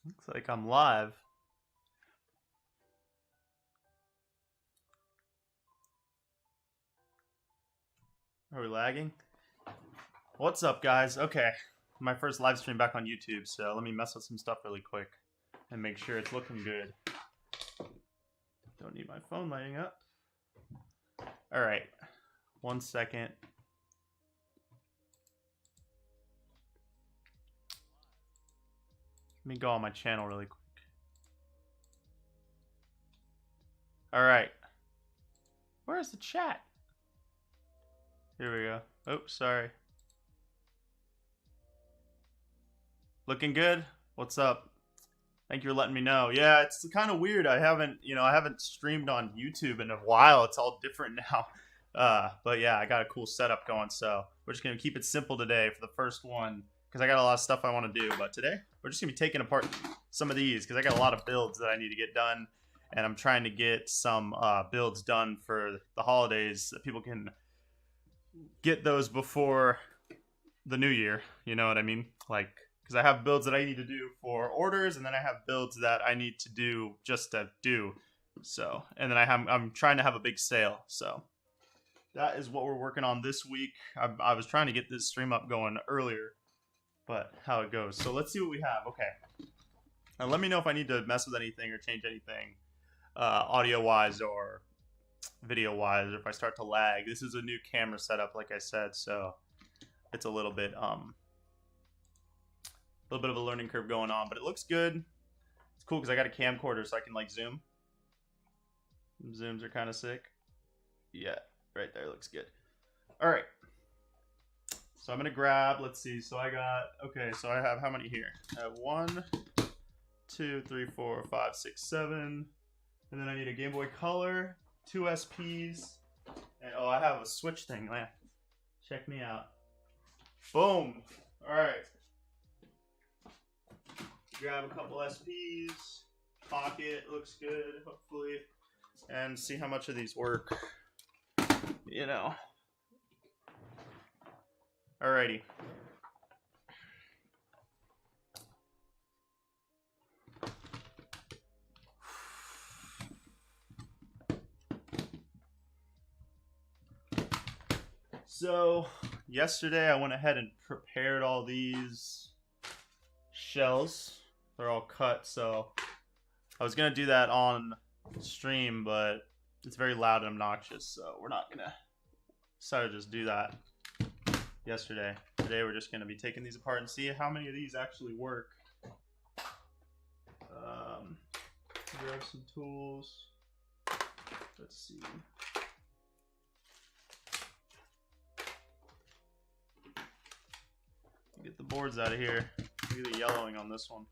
Looks like I'm live. Are we lagging? What's up, guys? Okay, my first live stream back on YouTube, so let me mess with some stuff really quick and make sure it's looking good. Don't need my phone lighting up. Alright, 1 second. Let me go on my channel really quick. Alright. Where's the chat? Here we go. Oh, sorry. Looking good? What's up? Thank you for letting me know. Yeah, it's kind of weird. I haven't streamed on YouTube in a while. It's all different now. But yeah, I got a cool setup going. So we're just gonna keep it simple today for the first one because I got a lot of stuff I want to do. But today we're just gonna be taking apart some of these because I got a lot of builds that I need to get done, and I'm trying to get some builds done for the holidays that people can get those before the new year. You know what I mean? Like, because I have builds that I need to do for orders, and then I have builds that I need to do just to do. So, and then I'm trying to have a big sale. So that is what we're working on this week. I was trying to get this stream up going earlier, but how it goes. So let's see what we have. Okay. Now let me know if I need to mess with anything or change anything, audio-wise or video-wise, or if I start to lag. This is a new camera setup, like I said, so it's a little bit of a learning curve going on, but it looks good. It's cool because I got a camcorder, so I can like zoom. Zooms are kind of sick. Yeah, right there looks good. All right, so I'm gonna grab. Let's see. So I got So I have how many here? I have 1, 2, 3, 4, 5, 6, 7, and then I need a Game Boy Color, 2 SPs, and oh, I have a Switch thing. Man, check me out. Boom. All right. Grab a couple SPs, pocket, looks good, hopefully, and see how much of these work, you know. Alrighty. So, yesterday I went ahead and prepared all these shells. They're all cut, so I was gonna do that on stream, but it's very loud and obnoxious, so we're not gonna decide to just do that yesterday. Today we're just gonna be taking these apart and see how many of these actually work. Grab some tools. Let's see. Get the boards out of here. Look at the yellowing on this one.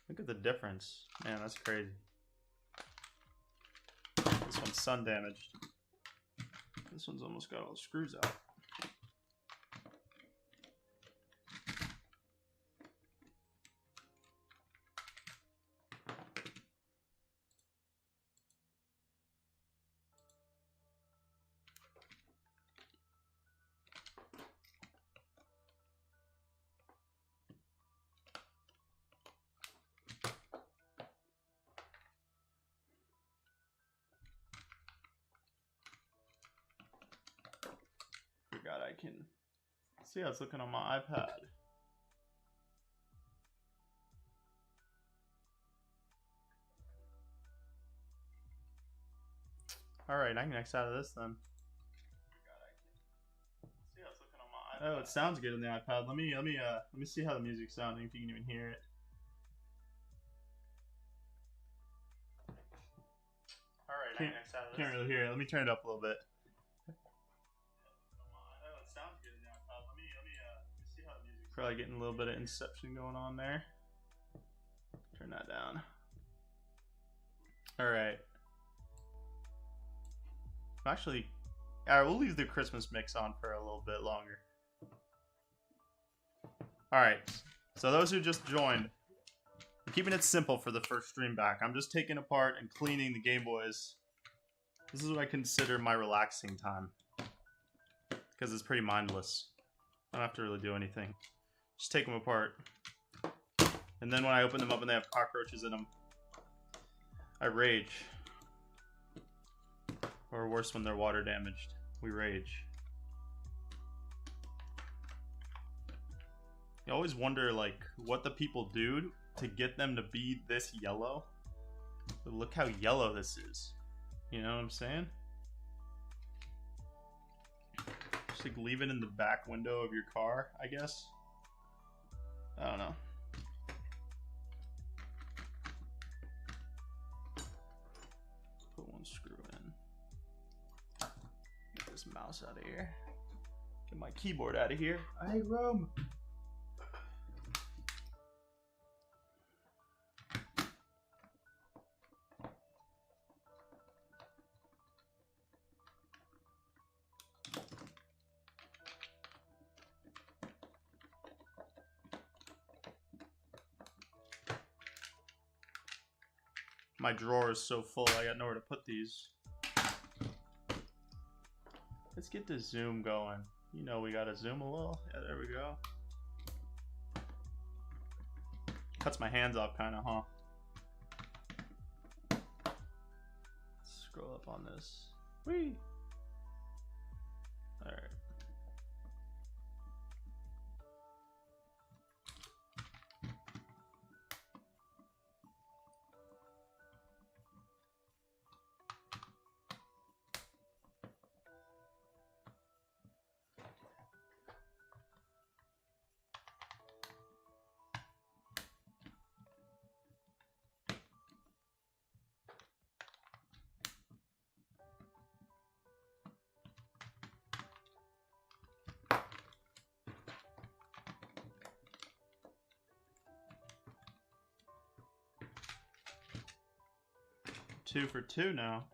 Look at the difference. Man, that's crazy. This one's sun damaged. This one's almost got all the screws out. I can see how it's looking on my iPad. Alright, I can X out of this then. Oh, it sounds good on the iPad. Let me see how the music's sounding, if you can even hear it. Alright, I can X out of this. Can't really hear it. Let me turn it up a little bit. Probably getting a little bit of inception going on there. Turn that down. Alright. Actually, alright, we'll leave the Christmas mix on for a little bit longer. Alright, so those who just joined, I'm keeping it simple for the first stream back. I'm just taking apart and cleaning the Game Boys. This is what I consider my relaxing time, because it's pretty mindless. I don't have to really do anything. Just take them apart, And then when I open them up and they have cockroaches in them, I rage. Or worse, when they're water damaged, we rage. You always wonder, like, what the people do to get them to be this yellow. But look how yellow this is. You know what I'm saying? Just like leave it in the back window of your car, I guess. I don't know. Put one screw in. Get this mouse out of here. Get my keyboard out of here. I hate Rome. My drawer is so full, I got nowhere to put these. Let's get the zoom going. You know we gotta zoom a little. Yeah, there we go. Cuts my hands off kinda, huh? Let's scroll up on this. Whee! Alright. Two for two now.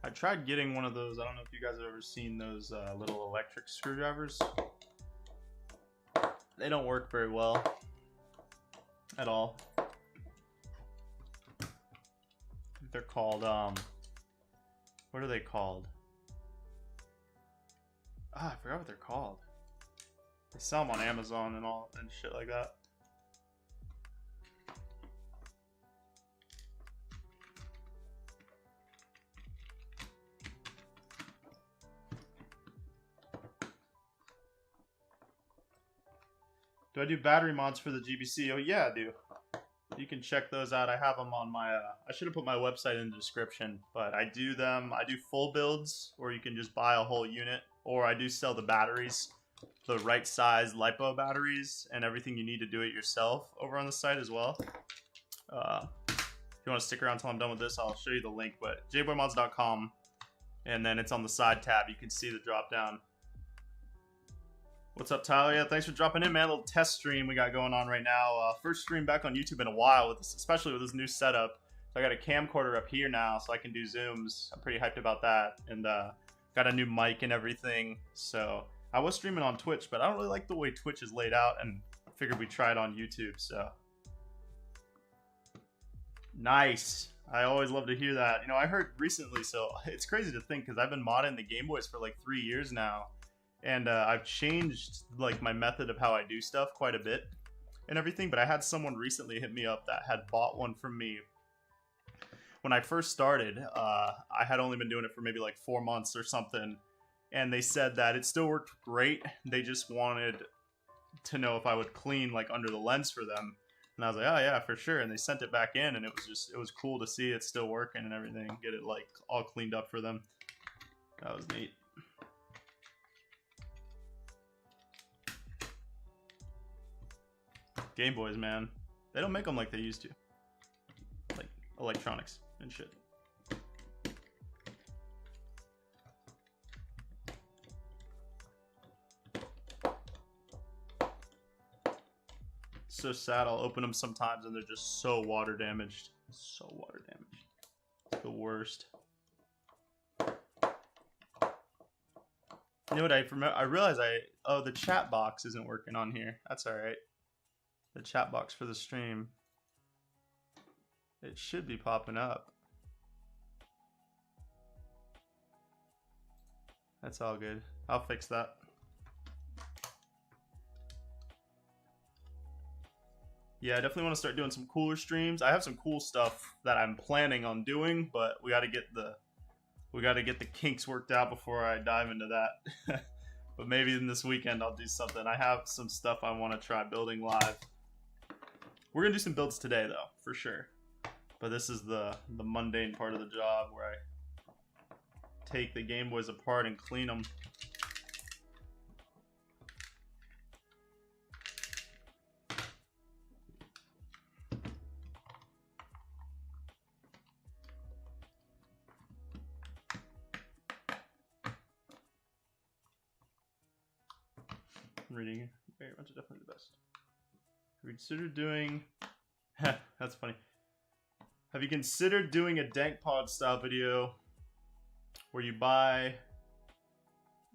I tried getting one of those. I don't know if you guys have ever seen those little electric screwdrivers. They don't work very well at all. They're called what are they called? I forgot what they're called. They sell them on Amazon and all and shit like that. Do I do battery mods for the GBC? Oh yeah, I do. You can check those out. I have them on my, I should have put my website in the description, but I do them. I do full builds, or you can just buy a whole unit, or I do sell the batteries, the right size LiPo batteries, and everything you need to do it yourself over on the site as well. If you want to stick around until I'm done with this, I'll show you the link, but jboymods.com, and then it's on the side tab. You can see the drop down. What's up, Tyler? Yeah, thanks for dropping in, man. A little test stream we got going on right now. First stream back on YouTube in a while, with this, especially with this new setup. So I got a camcorder up here now, so I can do zooms. I'm pretty hyped about that, and got a new mic and everything. So I was streaming on Twitch, but I don't really like the way Twitch is laid out, and I figured we'd try it on YouTube. So nice. I always love to hear that. You know, I heard recently, so it's crazy to think because I've been modding the Gameboys for like 3 years now. And I've changed like my method of how I do stuff quite a bit and everything. But I had someone recently hit me up that had bought one from me. When I first started, I had only been doing it for maybe like 4 months or something. And they said that it still worked great. They just wanted to know if I would clean like under the lens for them. And I was like, oh yeah, for sure. And they sent it back in, and it was cool to see it still working and everything. Get it like all cleaned up for them. That was neat. Gameboys, man. They don't make them like they used to. Like electronics and shit. So sad. I'll open them sometimes and they're just so water damaged. So water damaged. It's the worst. You know what I realized oh, the chat box isn't working on here. That's all right. The chat box for the stream. It should be popping up. That's all good. I'll fix that. Yeah, I definitely want to start doing some cooler streams. I have some cool stuff that I'm planning on doing, but we got to get the kinks worked out before I dive into that. But maybe in this weekend I'll do something. I have some stuff I want to try building live. We're gonna do some builds today though, for sure. But this is the mundane part of the job where I take the Game Boys apart and clean them. Reading very much definitely the best. Have you considered doing that's funny. Have you considered doing a Dank Pod style video where you buy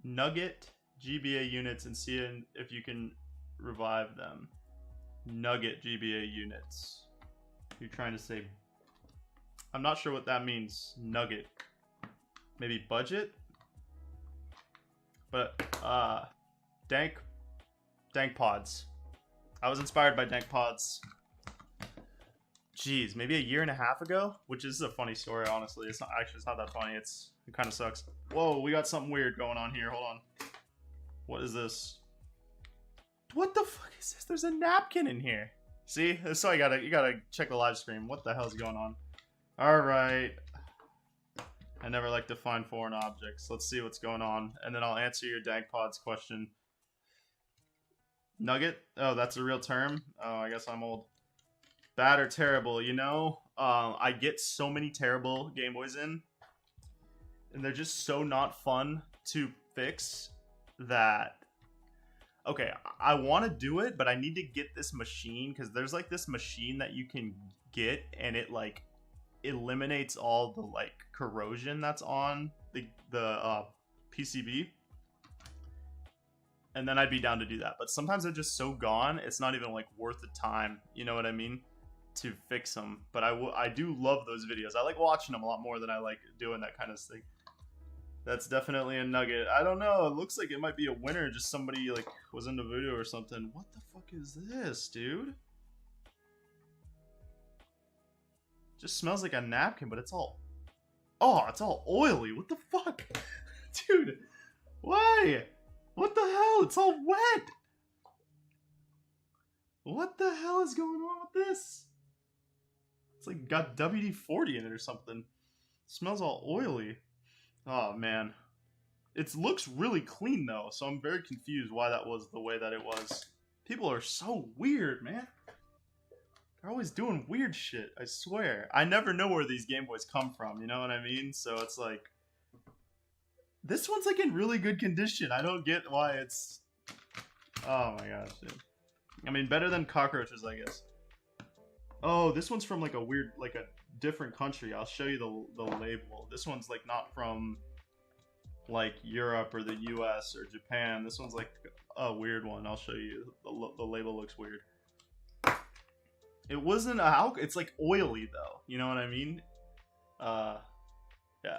Nugget GBA units and see if you can revive them? Nugget GBA units. You're trying to say, I'm not sure what that means. Nugget. Maybe budget? But Dank Pods. I was inspired by Dank Pods. Jeez, maybe a year and a half ago, which is a funny story, honestly. It's not that funny. It kind of sucks. Whoa, we got something weird going on here. Hold on. What is this? What the fuck is this? There's a napkin in here. See? So you gotta check the live stream. What the hell's going on? All right. I never like to find foreign objects. Let's see what's going on, and then I'll answer your Dank Pods question. Nugget? Oh, that's a real term? Oh, I guess I'm old. Bad or terrible, you know? I get so many terrible Game Boys in, and they're just so not fun to fix that... Okay, I want to do it, but I need to get this machine, because there's like this machine that you can get, and it like eliminates all the like corrosion that's on the PCB. And then I'd be down to do that. But sometimes they're just so gone, it's not even like worth the time, you know what I mean, to fix them. But I do love those videos. I like watching them a lot more than I like doing that kind of thing. That's definitely a nugget. I don't know, it looks like it might be a winner. Just somebody like was in the video or something. What the fuck is this, dude? Just smells like a napkin, but it's all... Oh, it's all oily. What the fuck? Dude, why? What the hell? It's all wet. What the hell is going on with this? It's like got WD-40 in it or something. It smells all oily. Oh, man. It looks really clean, though, so I'm very confused why that was the way that it was. People are so weird, man. They're always doing weird shit, I swear. I never know where these Game Boys come from, you know what I mean? So it's like... This one's like in really good condition. I don't get why it's... Oh my gosh, dude. I mean, better than cockroaches, I guess. Oh, this one's from like a weird, like a different country. I'll show you the label. This one's like not from like Europe or the US or Japan. This one's like a weird one. I'll show you. The label looks weird. It wasn't it's like oily though. You know what I mean? Yeah,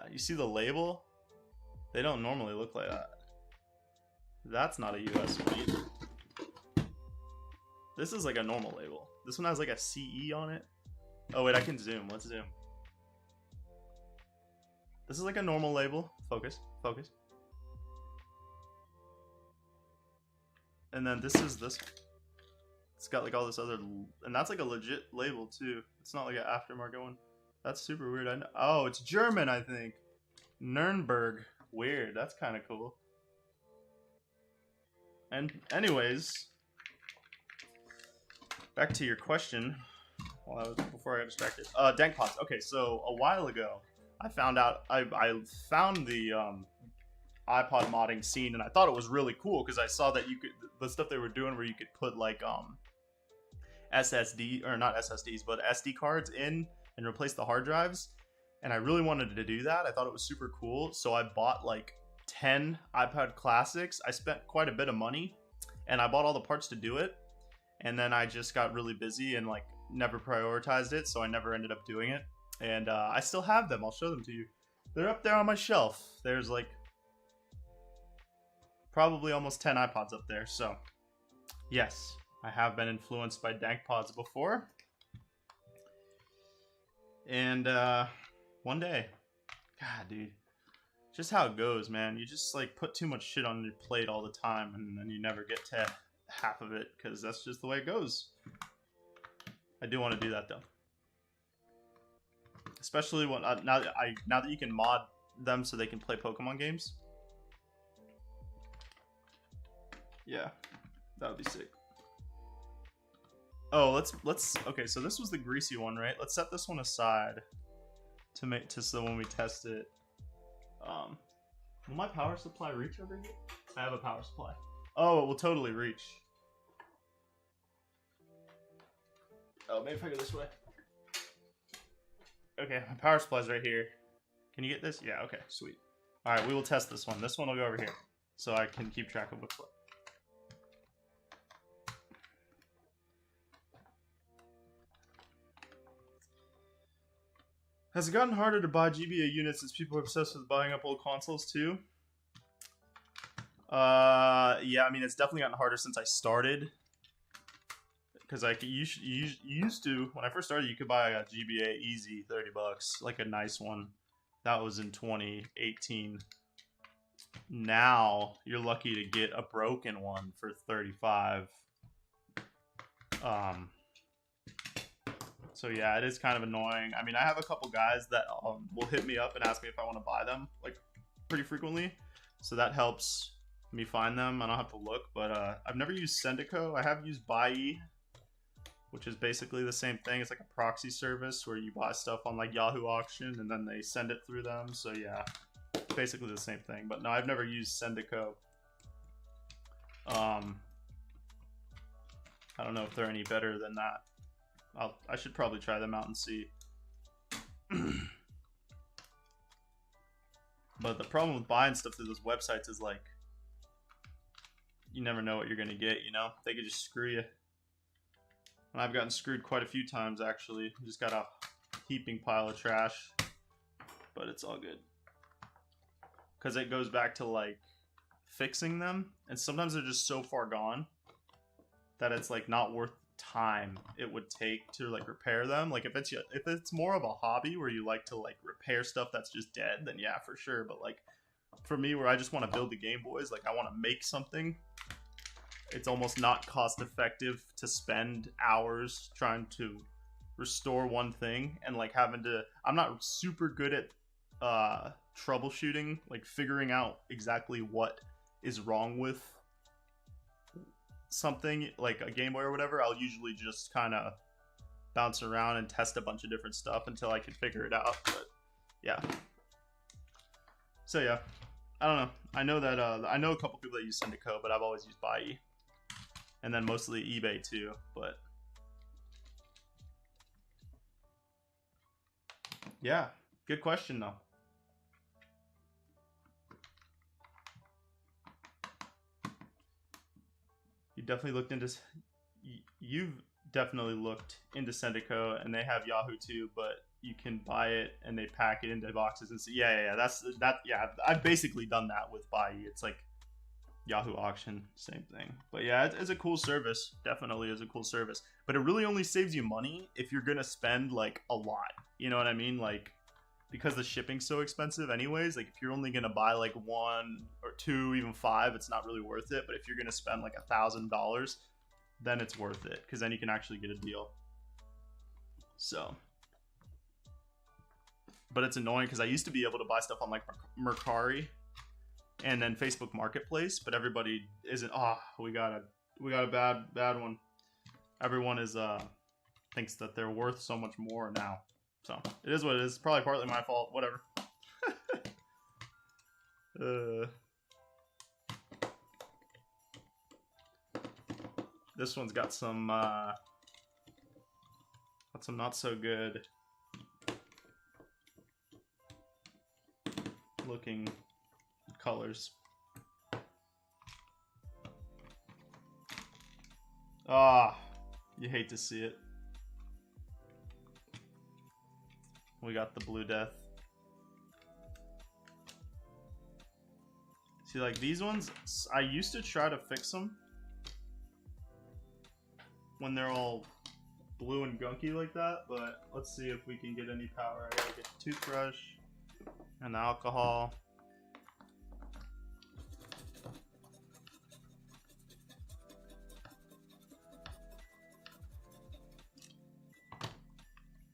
you see the label? They don't normally look like that. That's not a US one either. This is like a normal label. This one has like a CE on it. Oh wait, I can zoom. Let's zoom. This is like a normal label. Focus, focus. And then this is this. It's got like all this other, and that's like a legit label too. It's not like an aftermarket one. That's super weird. I know. Oh, it's German, I think. Nuremberg. Weird. That's kind of cool. And anyways, back to your question. Before I got distracted. Dank Pods. Okay, so a while ago, I found out I found the iPod modding scene, and I thought it was really cool because I saw that you could the stuff they were doing where you could put like SSD or not SSDs but SD cards in and replace the hard drives, and I really wanted to do that. I thought it was super cool, so I bought like 10 iPod Classics, I spent quite a bit of money, and I bought all the parts to do it, and then I just got really busy and like never prioritized it, so I never ended up doing it. And I still have them. I'll show them to you. They're up there on my shelf. There's like probably almost 10 iPods up there. So yes, I have been influenced by dank pods before. And one day, God, dude, just how it goes, man. You just like put too much shit on your plate all the time, and then you never get to half of it because that's just the way it goes. I do want to do that though, especially when now that you can mod them so they can play Pokemon games. Yeah, that would be sick. Oh, let's okay. So this was the greasy one, right? Let's set this one aside so when we test it. Will my power supply reach over here? I have a power supply. Oh, it will totally reach. Oh, maybe if I go this way. Okay, my power supply's right here. Can you get this? Yeah, okay, sweet. Alright, we will test this one. This one will go over here, so I can keep track of what's what. Has it gotten harder to buy GBA units since people are obsessed with buying up old consoles too? Yeah, I mean, it's definitely gotten harder since I started. Because like you used to, when I first started, you could buy a GBA easy, $30, like a nice one. That was in 2018. Now you're lucky to get a broken one for $35. So yeah, it is kind of annoying. I mean, I have a couple guys that will hit me up and ask me if I want to buy them, like, pretty frequently. So that helps me find them. I don't have to look, but I've never used Sendico. I have used Buy, which is basically the same thing. It's like a proxy service where you buy stuff on like Yahoo Auction and then they send it through them. So yeah, basically the same thing. But no, I've never used Sendico. I don't know if they're any better than that. I should probably try them out and see. But the problem with buying stuff through those websites is like, you never know what you're gonna get, you know? They could just screw you. And I've gotten screwed quite a few times, actually. Just got a heaping pile of trash. But it's all good. Because it goes back to, like, fixing them. And sometimes they're just so far gone that it's, like, not worth time it would take to, like, repair them. Like, if it's more of a hobby where you like to, like, repair stuff that's just dead, then yeah, for sure. But, like, for me, where I just want to build the Gameboys, like, I want to make something, it's almost not cost effective to spend hours trying to restore one thing and like having to, I'm not super good at troubleshooting, like figuring out exactly what is wrong with something like a Game Boy or whatever. I'll usually just kind of bounce around and test a bunch of different stuff until I can figure it out. But yeah, so yeah, I don't know. I know that I know a couple people that use Sendico, but I've always used Buy. And then mostly eBay too, but yeah, good question though. You've definitely looked into Sendico, and they have Yahoo too, but you can buy it and they pack it into boxes and yeah, I've basically done that with Buy. It's like Yahoo Auction, same thing. But yeah, it's a cool service. Definitely is a cool service. But it really only saves you money if you're gonna spend like a lot. You know what I mean? Like, because the shipping's so expensive anyways, like if you're only gonna buy like 1 or 2, even 5, it's not really worth it. But if you're gonna spend like $1,000, then it's worth it, because then you can actually get a deal. So, but it's annoying because I used to be able to buy stuff on like Mercari and then Facebook Marketplace, but everybody isn't. Oh, we got a bad one. Everyone is thinks that they're worth so much more now. So it is what it is. Probably partly my fault. Whatever. This one's got some not so good looking colors. Ah, you hate to see it. We got the Blue Death. See, like these ones, I used to try to fix them when they're all blue and gunky like that, but let's see if we can get any power. I gotta get the toothbrush and the alcohol.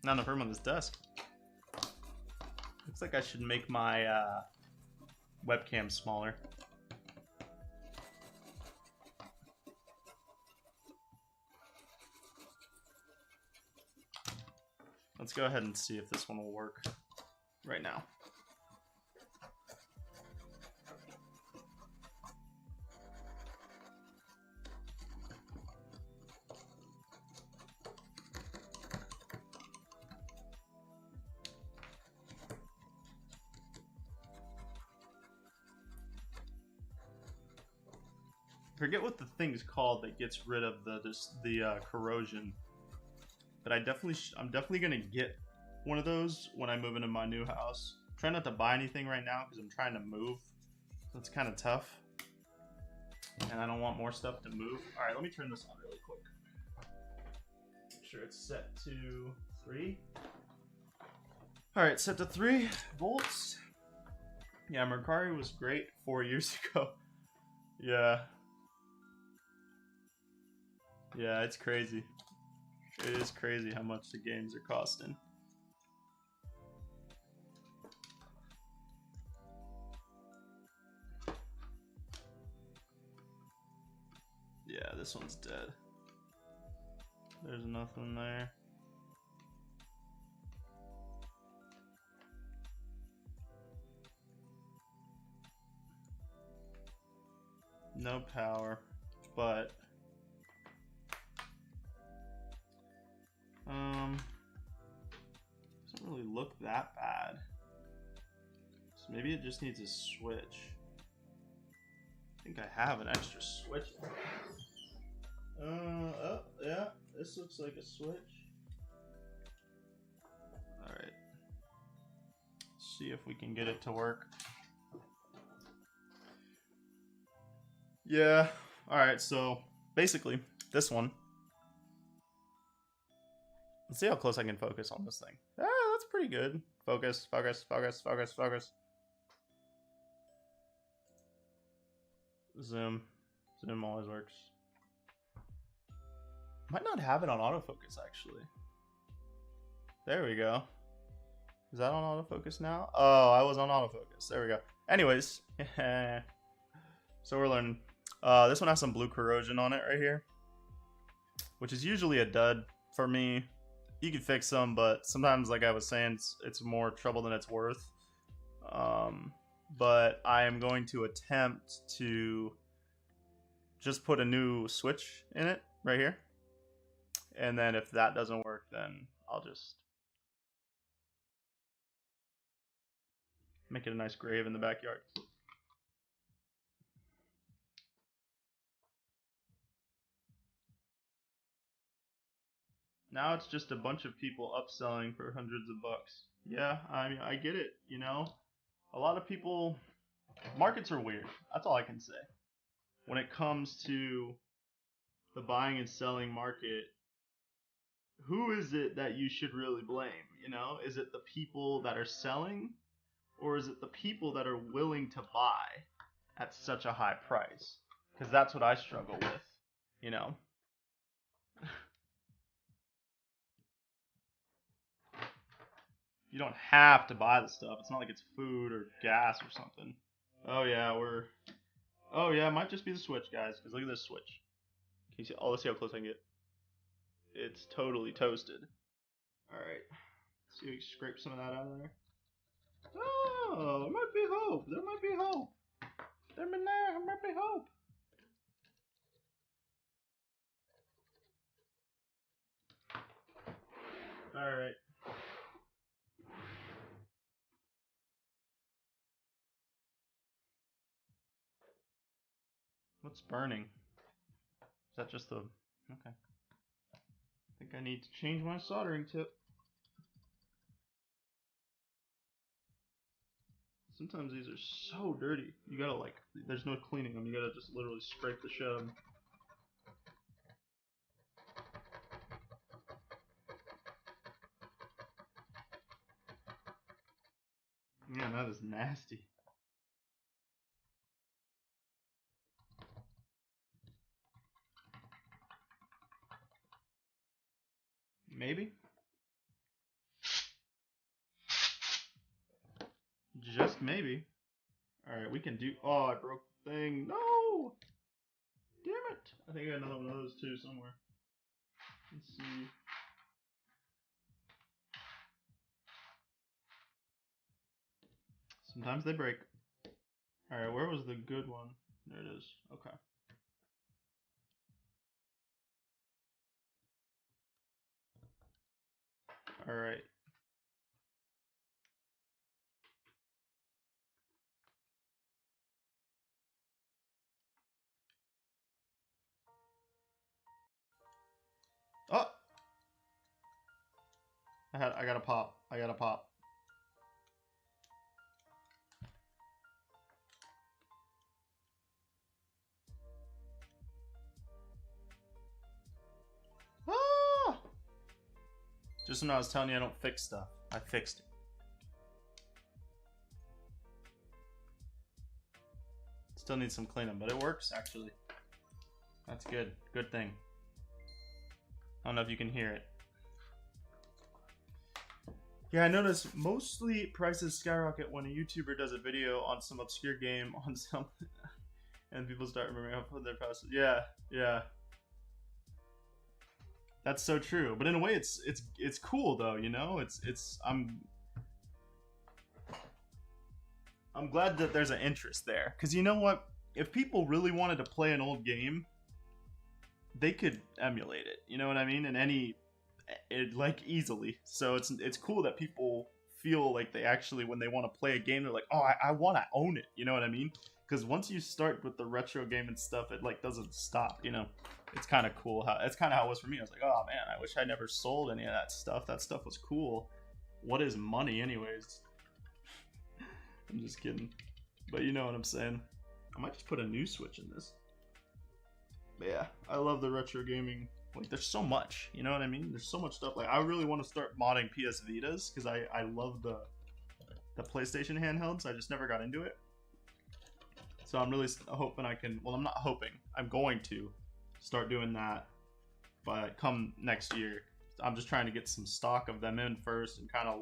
Not enough room on this desk. Looks like I should make my webcam smaller. Let's go ahead and see if this one will work right now. I forget what the thing's called that gets rid of the corrosion. But I'm definitely gonna get one of those when I move into my new house. I'm trying not to buy anything right now because I'm trying to move, so it's kind of tough, and I don't want more stuff to move. All right, let me turn this on really quick. Make sure it's set to 3. All right, set to 3 volts. Yeah, Mercari was great 4 years ago. Yeah, it's crazy. It is crazy how much the games are costing. Yeah, this one's dead. There's nothing there. No power, but doesn't really look that bad. So maybe it just needs a switch. I think I have an extra switch. Oh, yeah, this looks like a switch. Alright. See if we can get it to work. Yeah, alright, so basically, this one. Let's see how close I can focus on this thing. Ah, that's pretty good. Focus, focus, focus, focus, focus. Zoom. Zoom always works. Might not have it on autofocus, actually. There we go. Is that on autofocus now? Oh, I was on autofocus. There we go. Anyways. So we're learning. This one has some blue corrosion on it right here, which is usually a dud for me. You can fix them, but sometimes, like I was saying, it's more trouble than it's worth. But I am going to attempt to just put a new switch in it right here. And then if that doesn't work, then I'll just make it a nice grave in the backyard. Now it's just a bunch of people upselling for hundreds of bucks. Yeah, I mean, I get it, you know? A lot of people... Markets are weird. That's all I can say. When it comes to the buying and selling market, who is it that you should really blame, you know? Is it the people that are selling? Or is it the people that are willing to buy at such a high price? Because that's what I struggle with, you know? You don't have to buy the stuff. It's not like it's food or gas or something. Oh yeah, oh yeah, it might just be the switch, guys. Because look at this switch. Can you see? Oh, let's see how close I can get. It's totally toasted. All right. Let's see if we can scrape some of that out of there. Oh, there might be hope. There might be hope. There might be hope. All right. What's burning? Is that just the... Okay. I think I need to change my soldering tip. Sometimes these are so dirty. You gotta like, there's no cleaning them. You gotta just literally scrape the shit out of them. Man, that is nasty. Maybe? Just maybe. Alright, we can do... Oh, I broke the thing. No! Damn it! I think I got another one of those too somewhere. Let's see. Sometimes they break. Alright, where was the good one? There it is. Okay. Alright. Oh! I gotta pop. I gotta pop. Ah! Just when I was telling you I don't fix stuff, I fixed it. Still needs some cleanup, but it works actually. That's good. Good thing. I don't know if you can hear it. Yeah, I noticed mostly prices skyrocket when a YouTuber does a video on some obscure game on some, and people start remembering how to put their prices. Yeah, yeah. That's so true. But in a way, it's cool though. You know, I'm glad that there's an interest there, because you know what? If people really wanted to play an old game, they could emulate it. You know what I mean? In like easily. So it's cool that people feel like they actually, when they want to play a game, they're like, oh, I want to own it. You know what I mean? Because once you start with the retro game and stuff, it like doesn't stop. You know, it's kind of cool. It's kind of how it was for me. I was like, oh man, I wish I never sold any of that stuff. That stuff was cool. What is money, anyways? I'm just kidding. But you know what I'm saying. I might just put a new Switch in this. But yeah, I love the retro gaming. Like, there's so much, you know what I mean? There's so much stuff. Like, I really want to start modding PS Vitas because I love the PlayStation handhelds. I just never got into it. So I'm really hoping I can. Well, I'm not hoping. I'm going to start doing that, but come next year. I'm just trying to get some stock of them in first and kind of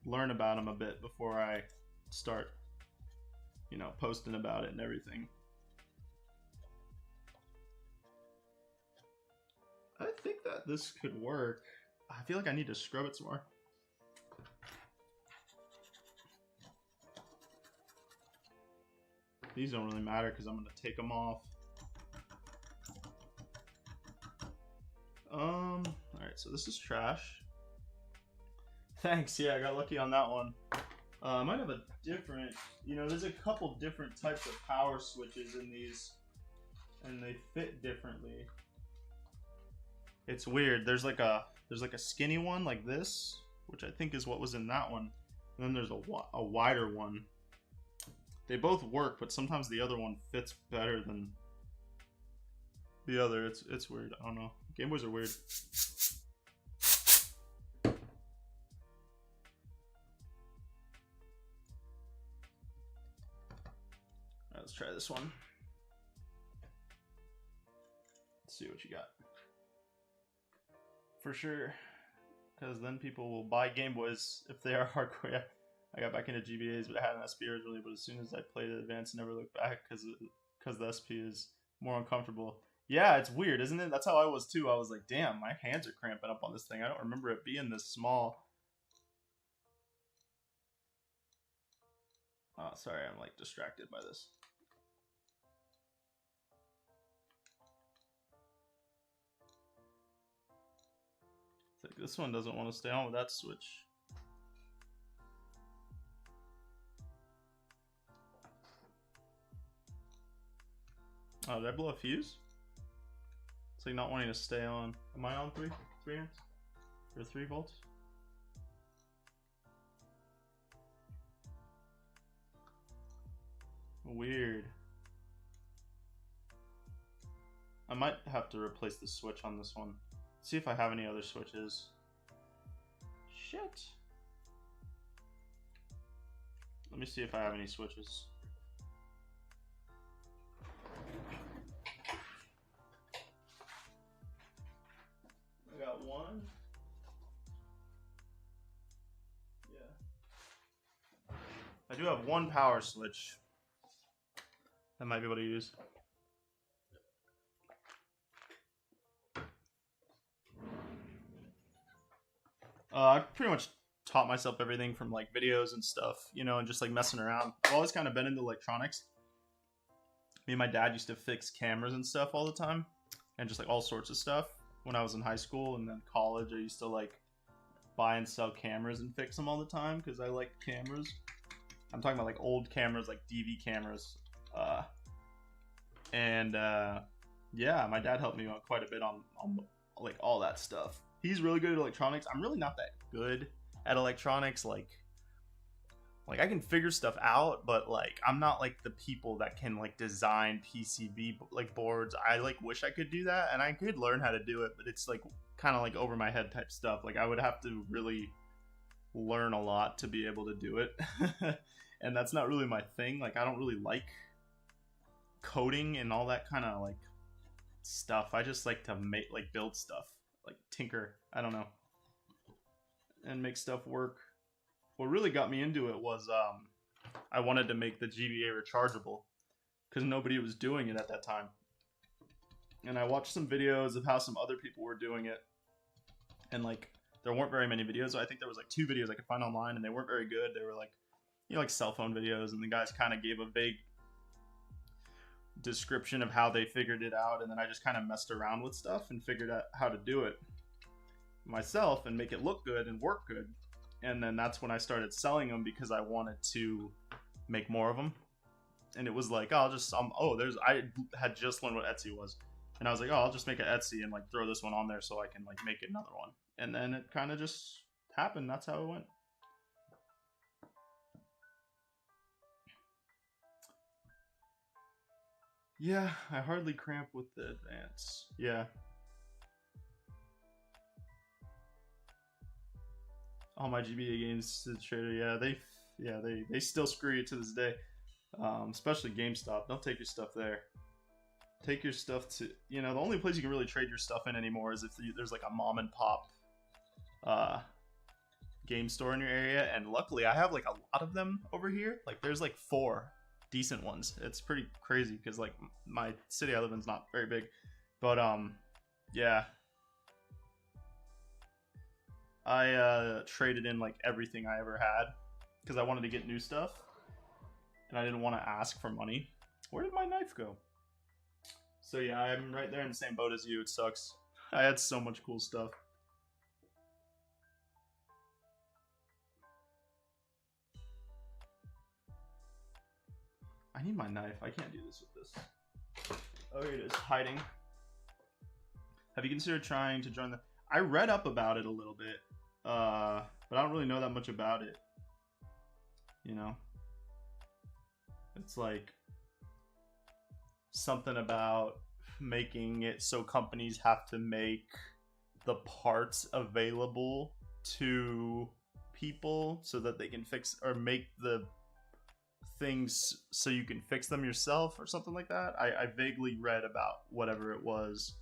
learn about them a bit before I start, you know, posting about it and everything. I think that this could work. I feel like I need to scrub it some more. These don't really matter because I'm going to take them off. Alright, so this is trash. Thanks, yeah, I got lucky on that one. I might have a different, you know, there's a couple different types of power switches in these, and they fit differently. It's weird. There's like a skinny one like this, which I think is what was in that one. And then there's a wider one. They both work, but sometimes the other one fits better than the other. It's weird. I don't know. Gameboys are weird. Alright, let's try this one. Let's see what you got. For sure, because then people will buy Gameboys if they are hardcore. Yeah, I got back into GBAs, but I had an SP originally. But as soon as I played Advanced, I never looked back because the SP is more uncomfortable. Yeah, it's weird, isn't it? That's how I was too. I was like, damn, my hands are cramping up on this thing. I don't remember it being this small. Oh, sorry, I'm like distracted by this. It's like this one doesn't want to stay on with that switch. Oh, did I blow a fuse? It's like not wanting to stay on. Am I on 3 amps? Or 3 volts? Weird. I might have to replace the switch on this one. See if I have any other switches. Shit. Let me see if I have any switches. I got one. Yeah. I do have one power switch I might be able to use. I pretty much taught myself everything from like videos and stuff, you know, and just like messing around. I've always kind of been into electronics. Me and my dad used to fix cameras and stuff all the time, and just like all sorts of stuff when I was in high school, and then college I used to like buy and sell cameras and fix them all the time because I liked cameras. I'm talking about like old cameras, like DV cameras. Yeah, my dad helped me out quite a bit on like all that stuff. He's really good at electronics. I'm really not that good at electronics. Like I can figure stuff out, but like I'm not like the people that can like design PCB like boards. I like wish I could do that, and I could learn how to do it, but it's like kind of like over my head type stuff. Like I would have to really learn a lot to be able to do it. And that's not really my thing. Like I don't really like coding and all that kind of like stuff. I just like to make like build stuff, like tinker, I don't know, and make stuff work. What really got me into it was I wanted to make the GBA rechargeable because nobody was doing it at that time, and I watched some videos of how some other people were doing it, and like there weren't very many videos. I think there was like 2 videos I could find online, and they weren't very good. They were like, you know, like cell phone videos, and the guys kind of gave a vague description of how they figured it out, and then I just kind of messed around with stuff and figured out how to do it myself and make it look good and work good. And then that's when I started selling them because I wanted to make more of them. And it was like, I had just learned what Etsy was, and I was like, oh, I'll just make an Etsy and like throw this one on there so I can like make another one. And then it kind of just happened. That's how it went. Yeah, I hardly cramp with the advance. Yeah. All my GBA games to the trader, yeah, they still screw you to this day. Especially GameStop. Don't take your stuff there. Take your stuff to, you know, the only place you can really trade your stuff in anymore is if there's like a mom and pop game store in your area. And luckily I have like a lot of them over here. Like there's like 4 decent ones. It's pretty crazy because like my city I live in is not very big, but yeah, I traded in like everything I ever had because I wanted to get new stuff and I didn't want to ask for money. Where did my knife go? So yeah, I'm right there in the same boat as you. It sucks. I had so much cool stuff. I need my knife. I can't do this with this. Oh, here it is, hiding. Have you considered trying to join the... I read up about it a little bit, but I don't really know that much about it. You know? It's like something about making it so companies have to make the parts available to people so that they can fix or make the things so you can fix them yourself or something like that. I vaguely read about whatever it was,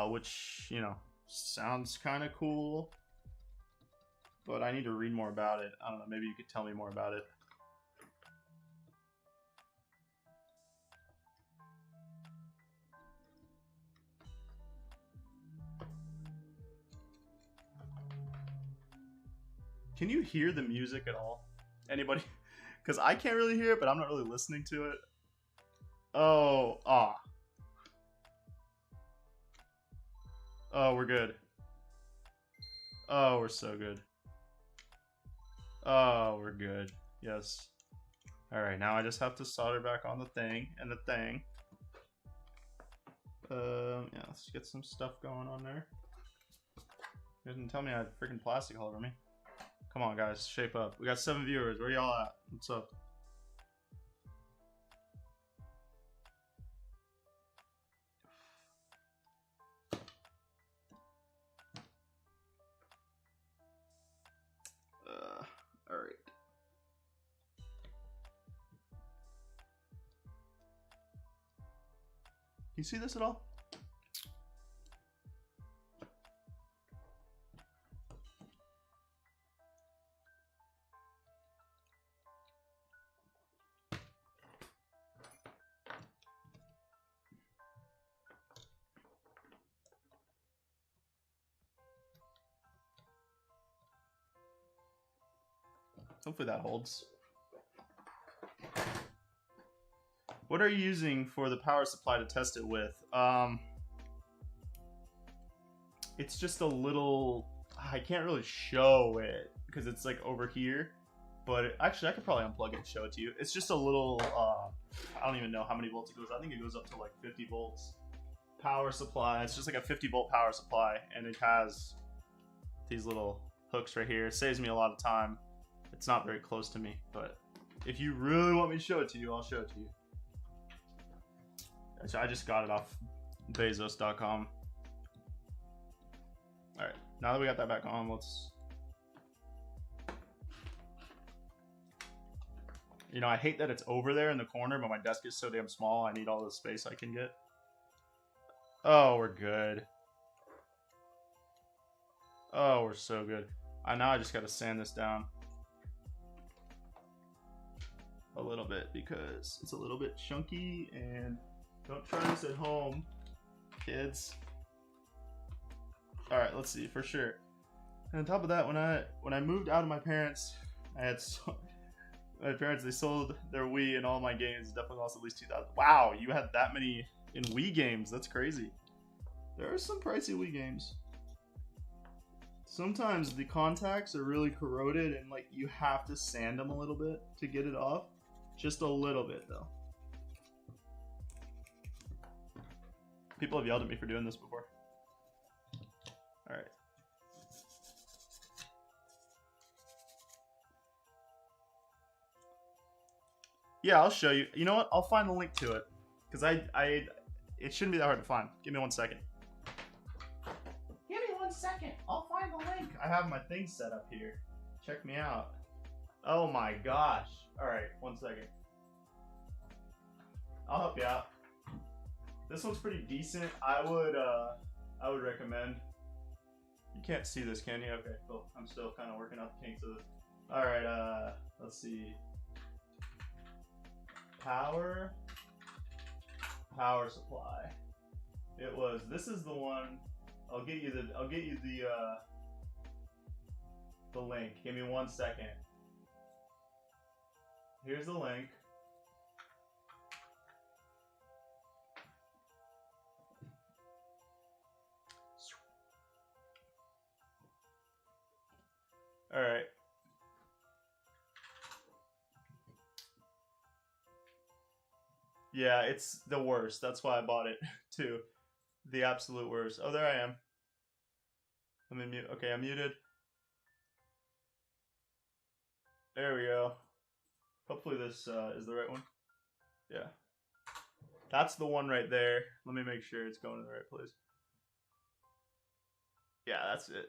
which, you know, sounds kind of cool, but I need to read more about it. I don't know, maybe you could tell me more about it. Can you hear the music at all? Anybody? Because I can't really hear it, but I'm not really listening to it. Oh, Oh, we're good. Oh, we're so good. Oh, we're good. Yes. Alright, now I just have to solder back on the thing and the thing. Yeah, let's get some stuff going on there. You didn't tell me I had freaking plastic all over me. Come on, guys, shape up. We got 7 viewers. Where y'all at? What's up? All right. Can you see this at all? Hopefully that holds. What are you using for the power supply to test it with? It's just a little... I can't really show it because it's like over here. But actually, I could probably unplug it and show it to you. It's just a little... I don't even know how many volts it goes. I think it goes up to like 50 volts. Power supply. It's just like a 50 volt power supply. And it has these little hooks right here. It saves me a lot of time. It's not very close to me, but if you really want me to show it to you, I'll show it to you. So I just got it off Bezos.com. Alright, now that we got that back on, let's... You know, I hate that it's over there in the corner, but my desk is so damn small, I need all the space I can get. Oh, we're good. Oh, we're so good. Now I just gotta sand this down a little bit because it's a little bit chunky, and don't try this at home, kids. All right, let's see for sure. And on top of that, when I moved out of my parents, I had my parents, they sold their Wii, and all my games definitely lost at least 2,000. Wow, you had that many in Wii games? That's crazy. There are some pricey Wii games. Sometimes the contacts are really corroded, and like you have to sand them a little bit to get it off. Just a little bit, though. People have yelled at me for doing this before. All right. Yeah, I'll show you. You know what? I'll find the link to it because it shouldn't be that hard to find. Give me 1 second. Give me 1 second. I'll find the link. I have my thing set up here. Check me out. Oh my gosh. All right, 1 second. I'll help you out. This one's pretty decent. I would recommend. You can't see this, can you? Okay, cool. I'm still kind of working out the kinks of this. All right, let's see. Power supply. It was. This is the one. I'll get you the link. Give me 1 second. Here's the link. All right. Yeah, it's the worst. That's why I bought it too. The absolute worst. Oh, there I am. Let me mute. Okay, I'm muted. There we go. Hopefully this is the right one. Yeah. That's the one right there. Let me make sure it's going to the right place. Yeah, that's it.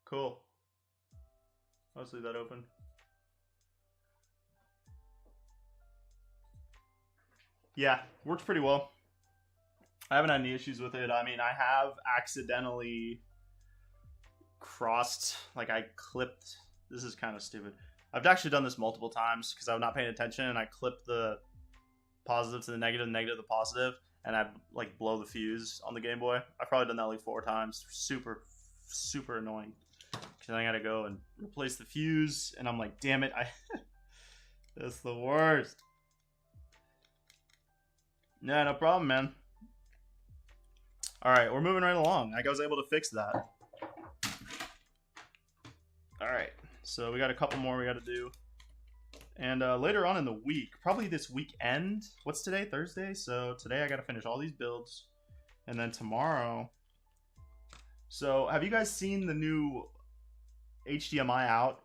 Cool. I'll just leave that open. Yeah, works pretty well. I haven't had any issues with it. I mean, I have accidentally crossed, like I clipped, this is kind of stupid. I've actually done this multiple times because I'm not paying attention, and I clip the positive to the negative to the positive, and I like blow the fuse on the Game Boy. I've probably done that like 4 times. Super, super annoying. Because I gotta go and replace the fuse, and I'm like, damn it, that's the worst. Yeah, no problem, man. All right, we're moving right along. I was able to fix that. All right, so we got a couple more we got to do, And later on in the week, probably this weekend. What's today? Thursday. So today I got to finish all these builds, and then tomorrow. So have you guys seen the new HDMI out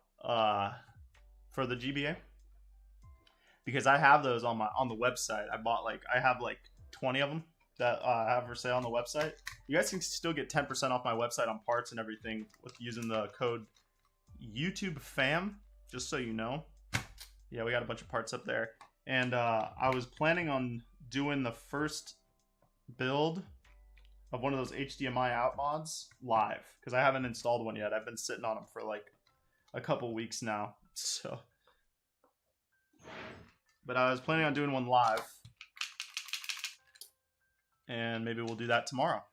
for the GBA? Because I have those on the website. I have like 20 of them that I have for sale on the website. You guys can still get 10% off my website on parts and everything with using the code YouTubeFam, just so you know. Yeah, we got a bunch of parts up there. And I was planning on doing the first build of one of those HDMI out mods live, because I haven't installed one yet. I've been sitting on them for like a couple weeks now. So, but I was planning on doing one live, and maybe we'll do that tomorrow.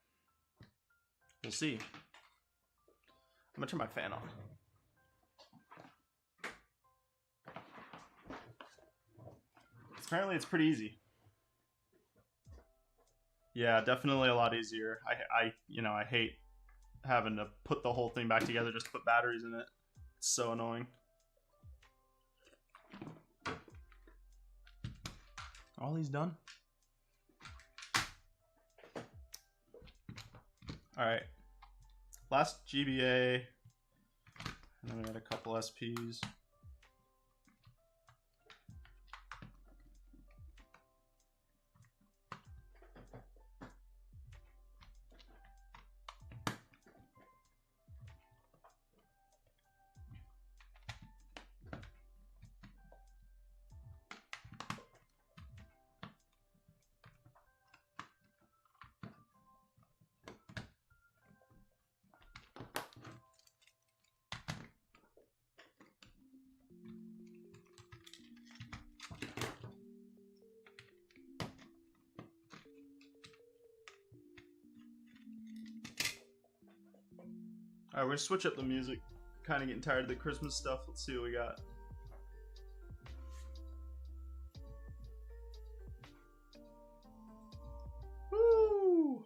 We'll see. I'm gonna turn my fan on. Apparently it's pretty easy. Yeah, definitely a lot easier. I hate having to put the whole thing back together just to put batteries in it. It's so annoying. All these done? Alright. Last GBA. And then we got a couple SPs. Alright, we're gonna switch up the music. Kind of getting tired of the Christmas stuff. Let's see what we got. Woo!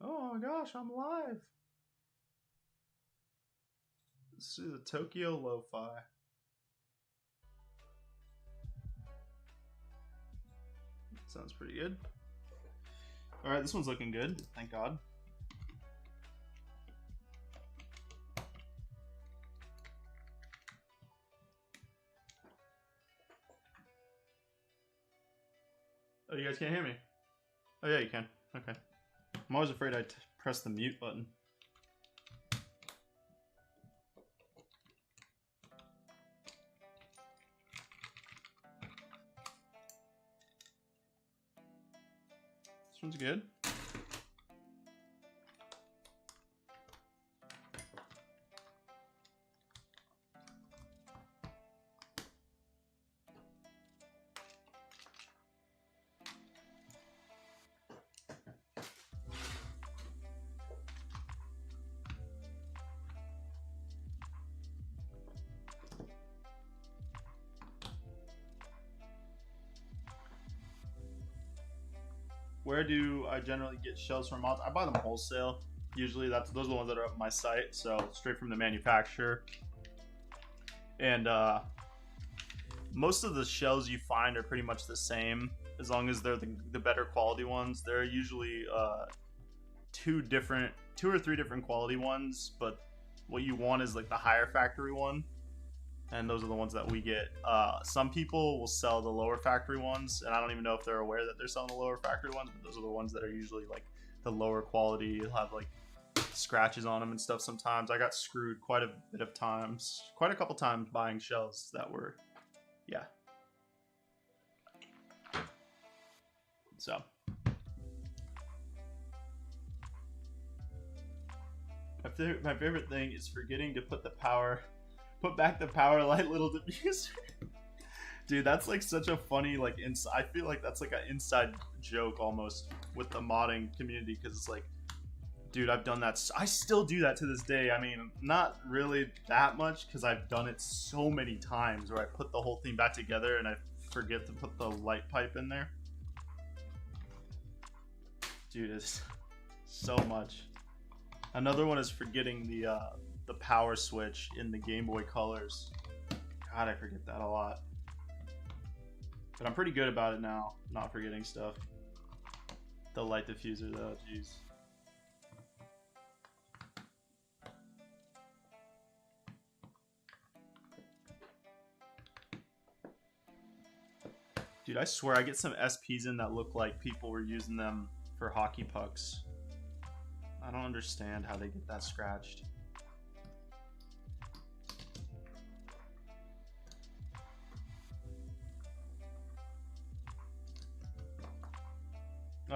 Oh my gosh, I'm live. Let's see the Tokyo Lo-Fi. Sounds pretty good. Alright, this one's looking good. Thank God. Oh, you guys can't hear me? Oh yeah, you can. Okay. I'm always afraid I'd press the mute button. This one's good. Where do I generally get shells from mods? I buy them wholesale. Usually those are the ones that are up my site, so straight from the manufacturer. And most of the shells you find are pretty much the same, as long as they're the better quality ones. There are usually two or three different quality ones, but what you want is like the higher factory one. And those are the ones that we get. Some people will sell the lower factory ones, and I don't even know if they're aware that they're selling the lower factory ones, but those are the ones that are usually like the lower quality. You'll have like scratches on them and stuff sometimes. I got screwed quite a bit of times, quite a couple times buying shells that were, yeah. So. My favorite thing is forgetting to put back the power light little diffuser. Dude, that's like such a funny like I feel like that's like an inside joke almost with the modding community, because it's like, dude, I've done that. I still do that to this day. I mean, not really that much, because I've done it so many times where I put the whole thing back together and I forget to put the light pipe in there. Dude, it's so much. Another one is forgetting the power switch in the Game Boy colors. God, I forget that a lot. But I'm pretty good about it now, not forgetting stuff. The light diffuser though, jeez. Dude, I swear I get some SPs in that look like people were using them for hockey pucks. I don't understand how they get that scratched.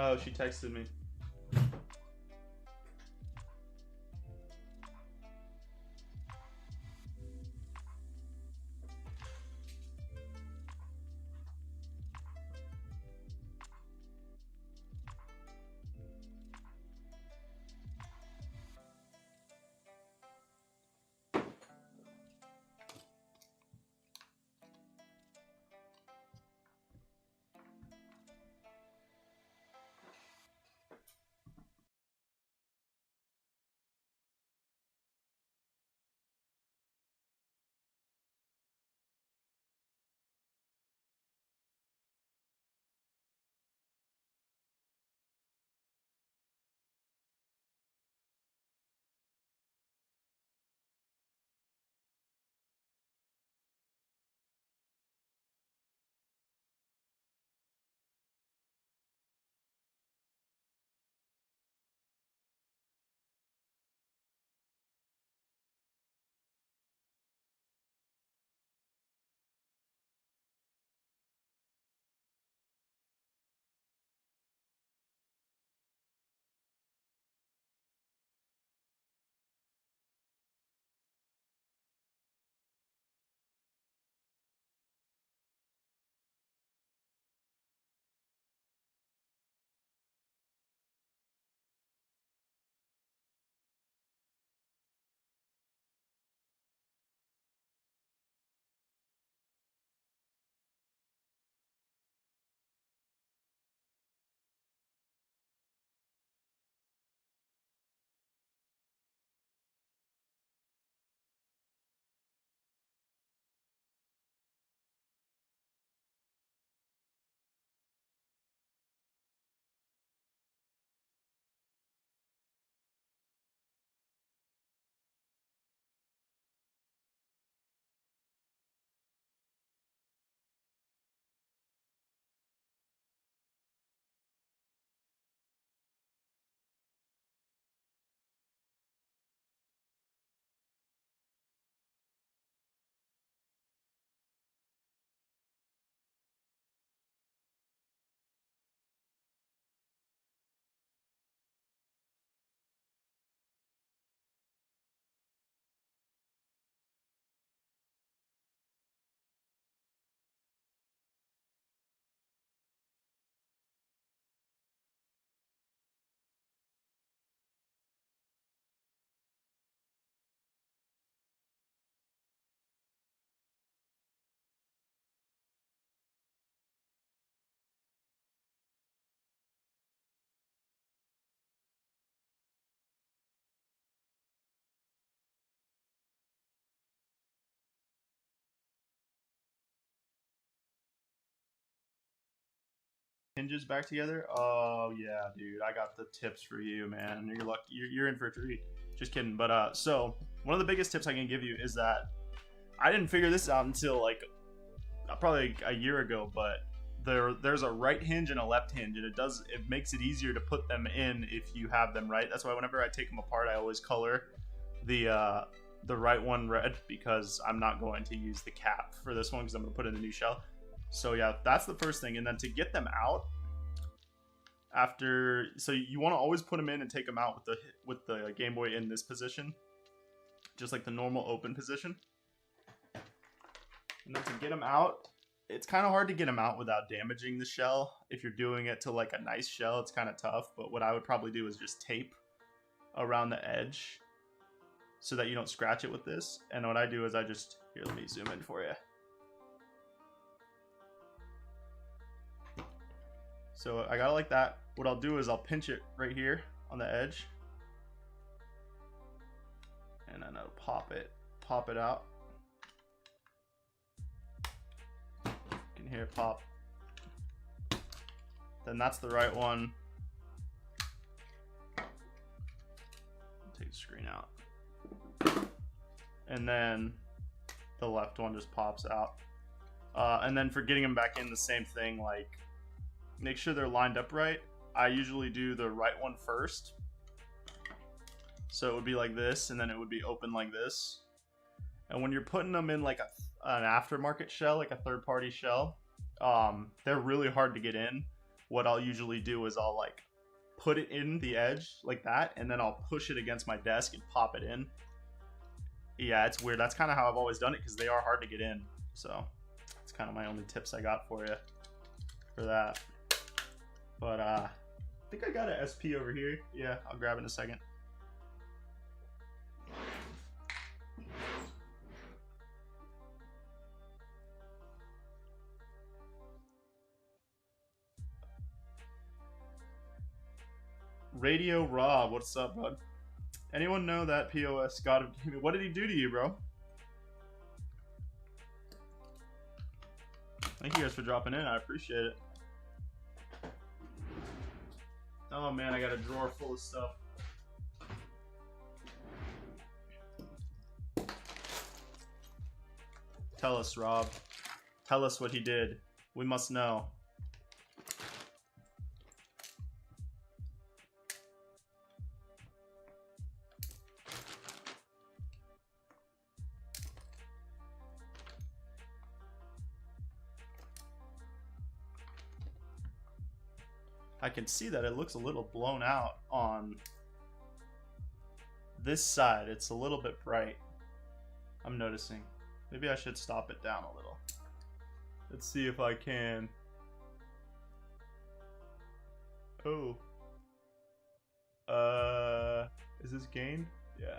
Oh, she texted me. Hinges back together. Oh yeah, dude, I got the tips for you, man. You're lucky. You're in for a treat. Just kidding. But so one of the biggest tips I can give you is that I didn't figure this out until like probably a year ago. But there's a right hinge and a left hinge, and it makes it easier to put them in if you have them right. That's why whenever I take them apart, I always color the right one red, because I'm not going to use the cap for this one because I'm going to put in the new shell. So yeah, that's the first thing. And then to get them out so you want to always put them in and take them out with the Game Boy in this position, just like the normal open position. And then to get them out, it's kind of hard to get them out without damaging the shell. If you're doing it to like a nice shell, it's kind of tough. But what I would probably do is just tape around the edge so that you don't scratch it with this. And what I do is here, let me zoom in for you. So I got it like that. What I'll do is I'll pinch it right here on the edge, and then I'll pop it out. can hear it pop. Then that's the right one. Take the screen out. And then the left one just pops out. And then for getting them back in, the same thing, like make sure they're lined up right. I usually do the right one first. So it would be like this, and then it would be open like this. And when you're putting them in like an aftermarket shell, like a third-party shell, they're really hard to get in. What I'll usually do is I'll like put it in the edge like that, and then I'll push it against my desk and pop it in. Yeah, it's weird. That's kind of how I've always done it because they are hard to get in. So it's kind of my only tips I got for you for that. But I think I got an SP over here. Yeah, I'll grab it in a second. Radio Rob, what's up, bud? Anyone know that POS God of Gaming? What did he do to you, bro? Thank you guys for dropping in. I appreciate it. Oh man, I got a drawer full of stuff. Tell us, Rob. Tell us what he did. We must know. I can see that it looks a little blown out on this side. It's a little bit bright. I'm noticing. Maybe I should stop it down a little. Let's see if I can. Oh. Is this gain? Yeah.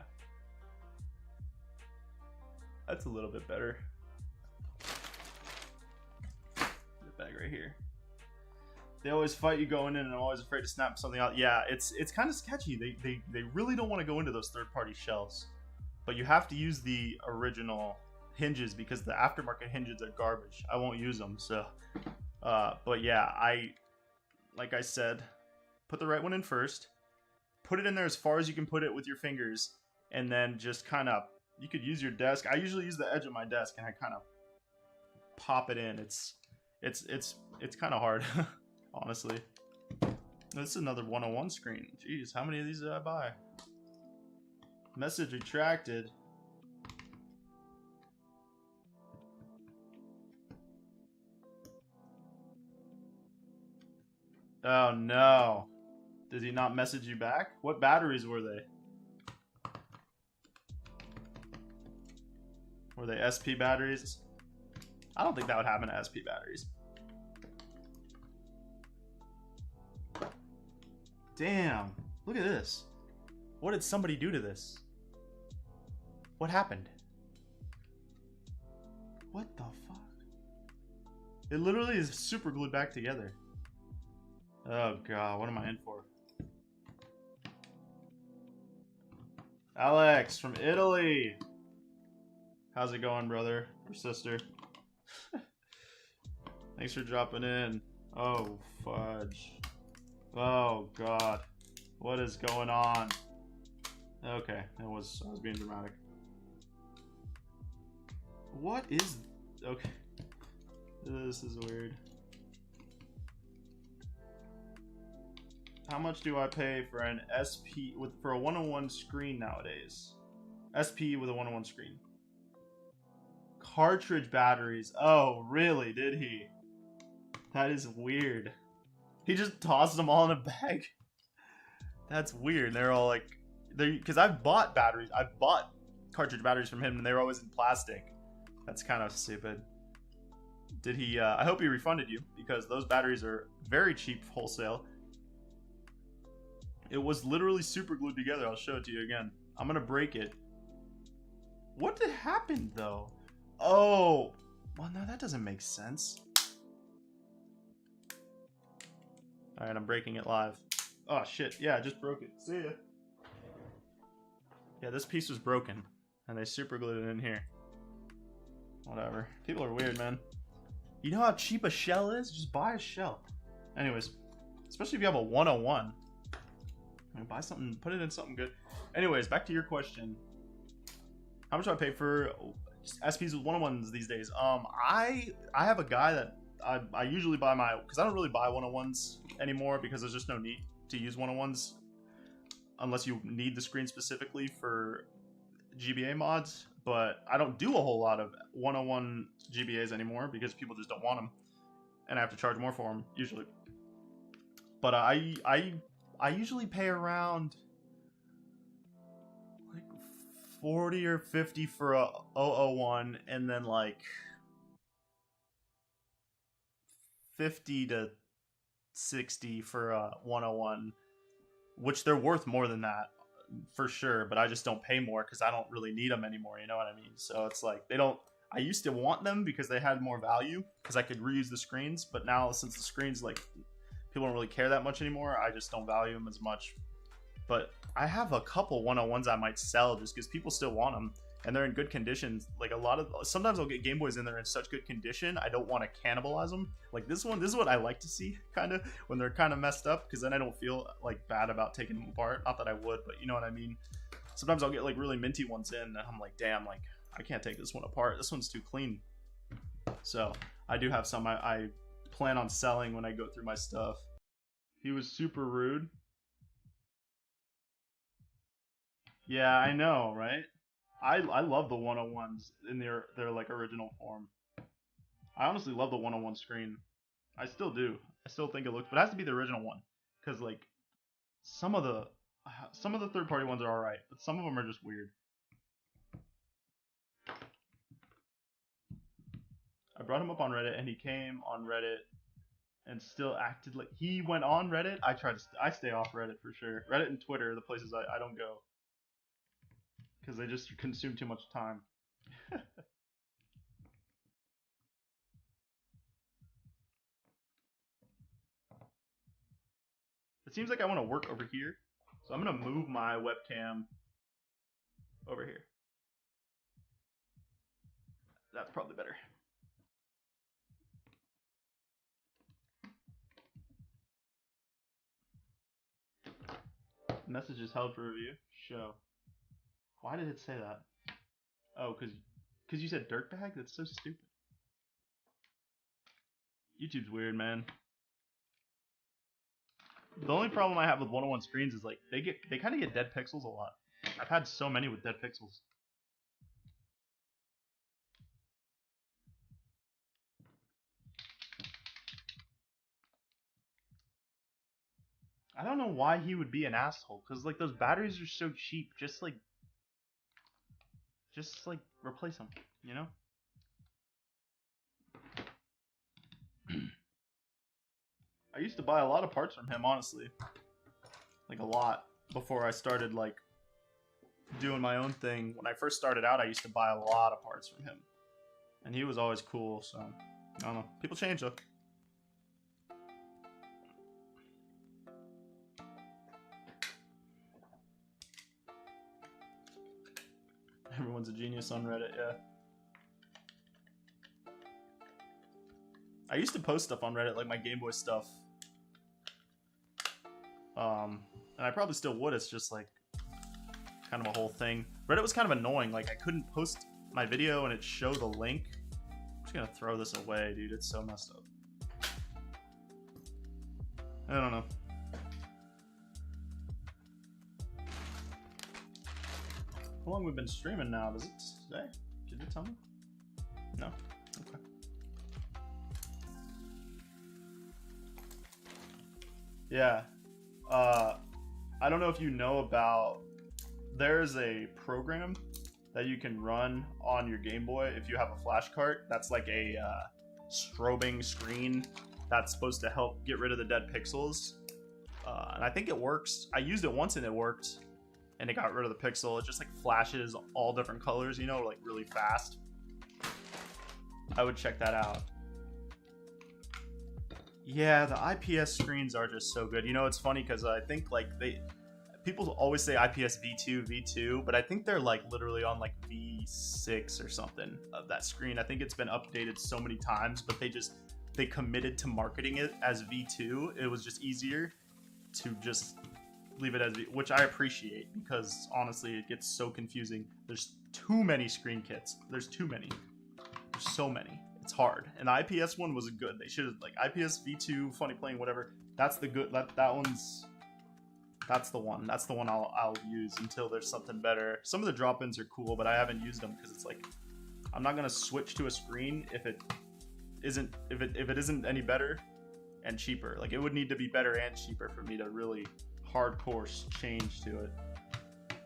That's a little bit better. The bag right here. They always fight you going in, and I'm always afraid to snap something out. Yeah, it's kind of sketchy. They really don't want to go into those third-party shells. But you have to use the original hinges because the aftermarket hinges are garbage. I won't use them, so. But yeah, like I said, put the right one in first. Put it in there as far as you can put it with your fingers, and then just kind of, you could use your desk. I usually use the edge of my desk, and I kind of pop it in. It's kind of hard. Honestly. This is another 101 screen. Jeez, how many of these did I buy? Message retracted. Oh no. Did he not message you back? What batteries were they? Were they SP batteries? I don't think that would happen to SP batteries. Damn, look at this. What did somebody do to this? What happened? What the fuck? It literally is super glued back together. Oh god, what am I in for? Alex from Italy. How's it going, brother or sister? Thanks for dropping in. Oh, fudge. Oh god, what is going on? Okay, I was being dramatic. What is? Okay, this is weird. How much do I pay for an SP for a 101 screen nowadays? SP with a 101 screen. Cartridge batteries. Oh, really? Did he? That is weird. He just tossed them all in a bag. That's weird. They're all like, because I've bought batteries. I've bought cartridge batteries from him, and they were always in plastic. That's kind of stupid. Did he? I hope he refunded you because those batteries are very cheap wholesale. It was literally super glued together. I'll show it to you again. I'm gonna break it. What did happen though? Oh, well, no, that doesn't make sense. Alright, I'm breaking it live. Oh shit, yeah, I just broke it. See ya. Yeah, this piece was broken, and they super glued it in here. Whatever. People are weird, man. You know how cheap a shell is? Just buy a shell. Anyways, especially if you have a 101. Buy something, put it in something good. Anyways, back to your question. How much do I pay for SPs with 101s these days? I have a guy that I usually buy my, because I don't really buy 101s anymore because there's just no need to use 101s unless you need the screen specifically for GBA mods. But I don't do a whole lot of 101 GBAs anymore because people just don't want them, and I have to charge more for them usually. But I usually pay around like 40 or 50 for a 001, and then like 50 to 60 for a 101, which they're worth more than that for sure, but I just don't pay more because I don't really need them anymore, you know what I mean? So it's like they don't, I used to want them because they had more value because I could reuse the screens, but now since the screens, like, people don't really care that much anymore, I just don't value them as much. But I have a couple 101s I might sell just because people still want them and they're in good condition. Like sometimes I'll get Game Boys in there in such good condition I don't want to cannibalize them. Like this is what I like to see, kind of, when they're kind of messed up, because then I don't feel like bad about taking them apart. Not that I would, but you know what I mean. Sometimes I'll get like really minty ones in and I'm like, damn, like I can't take this one apart, this one's too clean. So I do have some I plan on selling when I go through my stuff. He was super rude. Yeah, I know, right? I love the 101s in their like original form. I honestly love the 101 screen. I still do. I still think it looks, but it has to be the original one, because like some of the third party ones are all right, but some of them are just weird. I brought him up on Reddit and he came on Reddit and still acted like he went on Reddit. I stay off Reddit for sure. Reddit and Twitter are the places I don't go, because they just consume too much time. It seems like I want to work over here, so I'm going to move my webcam over here. That's probably better. Message is held for review. Show. Why did it say that? Oh, because you said dirtbag? That's so stupid. YouTube's weird, man. The only problem I have with 101 screens is like they kind of get dead pixels a lot. I've had so many with dead pixels. I don't know why he would be an asshole, because like those batteries are so cheap. Just like replace them, you know? I used to buy a lot of parts from him, honestly. Like a lot, before I started like doing my own thing. When I first started out, I used to buy a lot of parts from him, and he was always cool. So I don't know. People change though. Everyone's a genius on Reddit, yeah. I used to post stuff on Reddit, like my Game Boy stuff. And I probably still would. It's just like kind of a whole thing. Reddit was kind of annoying. Like I couldn't post my video and it showed the link. I'm just gonna throw this away, dude. It's so messed up. I don't know. How long we've been streaming now? Does it say? Did it tell me? No? Okay. Yeah. I don't know if you know about, there's a program that you can run on your Game Boy if you have a flash cart. That's like a strobing screen that's supposed to help get rid of the dead pixels. And I think it works. I used it once and it worked. And it got rid of the pixel. It just like flashes all different colors, you know, like really fast. I would check that out. Yeah, the IPS screens are just so good. You know, it's funny because I think like people always say IPS V2, V2, but I think they're like literally on like V6 or something of that screen. I think it's been updated so many times, but they committed to marketing it as V2. It was just easier to just leave it as V, which I appreciate, because honestly it gets so confusing. There's too many screen kits. There's too many. There's so many. It's hard. And the IPS one was good. They should have, like, IPS V2, funny playing, whatever. That's the good. That one's. That's the one. That's the one I'll use until there's something better. Some of the drop-ins are cool, but I haven't used them because it's like I'm not gonna switch to a screen if it isn't any better and cheaper. Like, it would need to be better and cheaper for me to really hardcore change to it.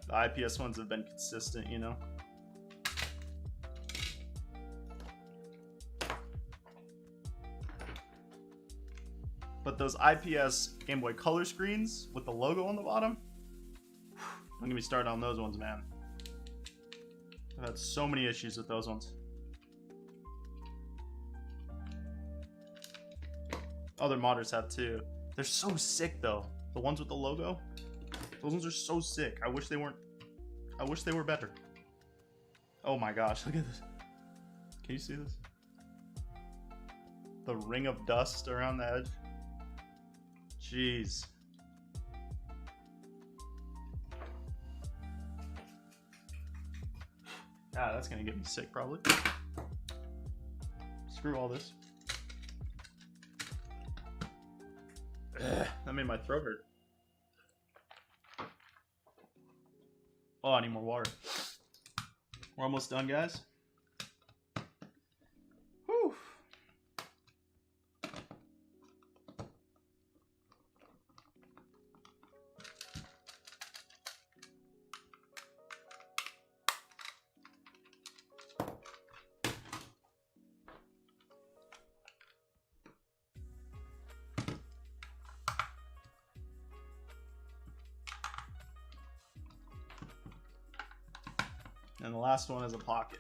The IPS ones have been consistent, you know. But those IPS Game Boy Color screens with the logo on the bottom, don't get me started on those ones, man. I've had so many issues with those ones. Other modders have too. They're so sick though. The ones with the logo, those ones are so sick. I wish they were better. Oh my gosh, look at this. Can you see this? The ring of dust around the edge. Jeez. Ah, that's gonna get me sick probably. Screw all this. Ugh, that made my throat hurt. Oh, I need more water. We're almost done, guys. Whew. And the last one is a pocket.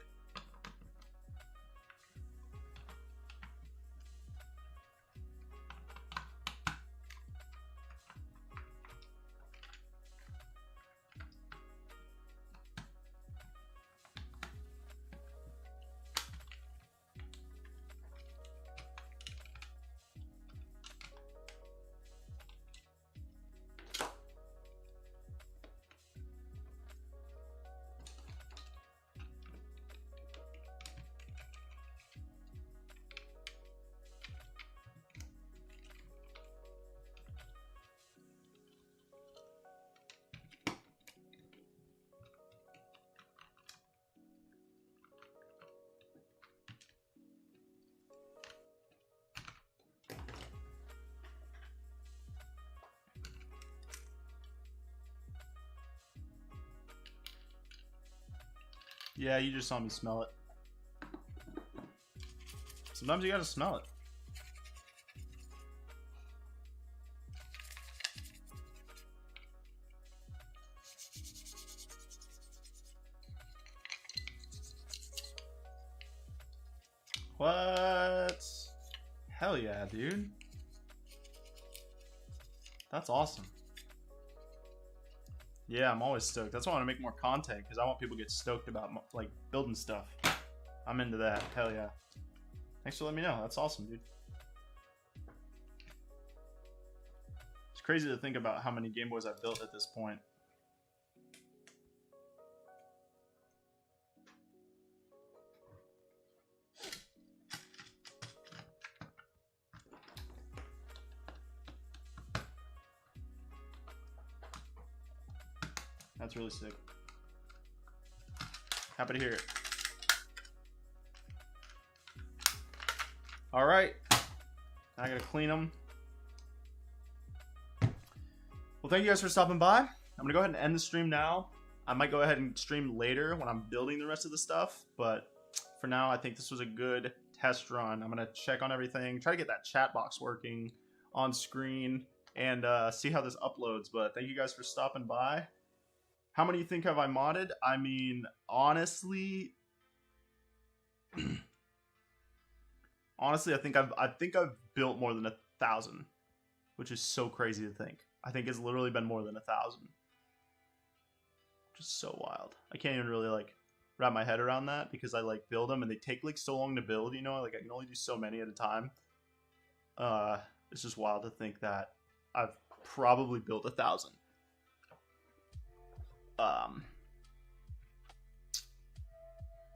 Yeah, you just saw me smell it. Sometimes you gotta smell it. What? Hell yeah, dude. That's awesome. Yeah, I'm always stoked. That's why I want to make more content, because I want people to get stoked about like building stuff. I'm into that. Hell yeah. Thanks for letting me know. That's awesome, dude. It's crazy to think about how many Game Boys I've built at this point. That's really sick. Happy to hear it. All right, I gotta clean them. Well, thank you guys for stopping by. I'm gonna go ahead and end the stream now. I might go ahead and stream later when I'm building the rest of the stuff, but for now, I think this was a good test run. I'm gonna check on everything, try to get that chat box working on screen, and see how this uploads. But thank you guys for stopping by. How many you think have I modded? I mean, honestly, I think I've built more than 1,000, which is so crazy to think. I think it's literally been more than 1,000. just so wild. I can't even really like wrap my head around that because I like build them and they take like so long to build. You know, like I can only do so many at a time. It's just wild to think that I've probably built 1,000.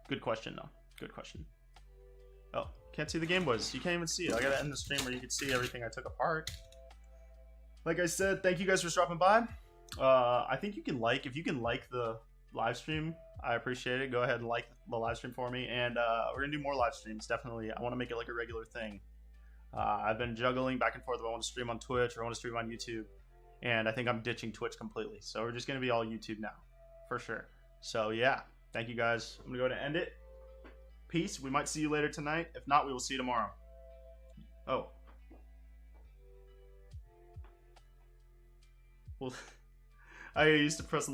Good question though. Good question. Oh, can't see the Gameboys. You can't even see it. I gotta end the stream where you can see everything I took apart. Like I said, thank you guys for stopping by. I think you can like, if you can like the live stream, I appreciate it. Go ahead and like the live stream for me. And we're gonna do more live streams, definitely. I want to make it like a regular thing. I've been juggling back and forth if I want to stream on Twitch or I want to stream on YouTube. And I think I'm ditching Twitch completely. So we're just gonna be all YouTube now, for sure. So yeah, thank you guys. I'm gonna go ahead and end it. Peace. We might see you later tonight. If not, we will see you tomorrow. Oh. Well, I used to press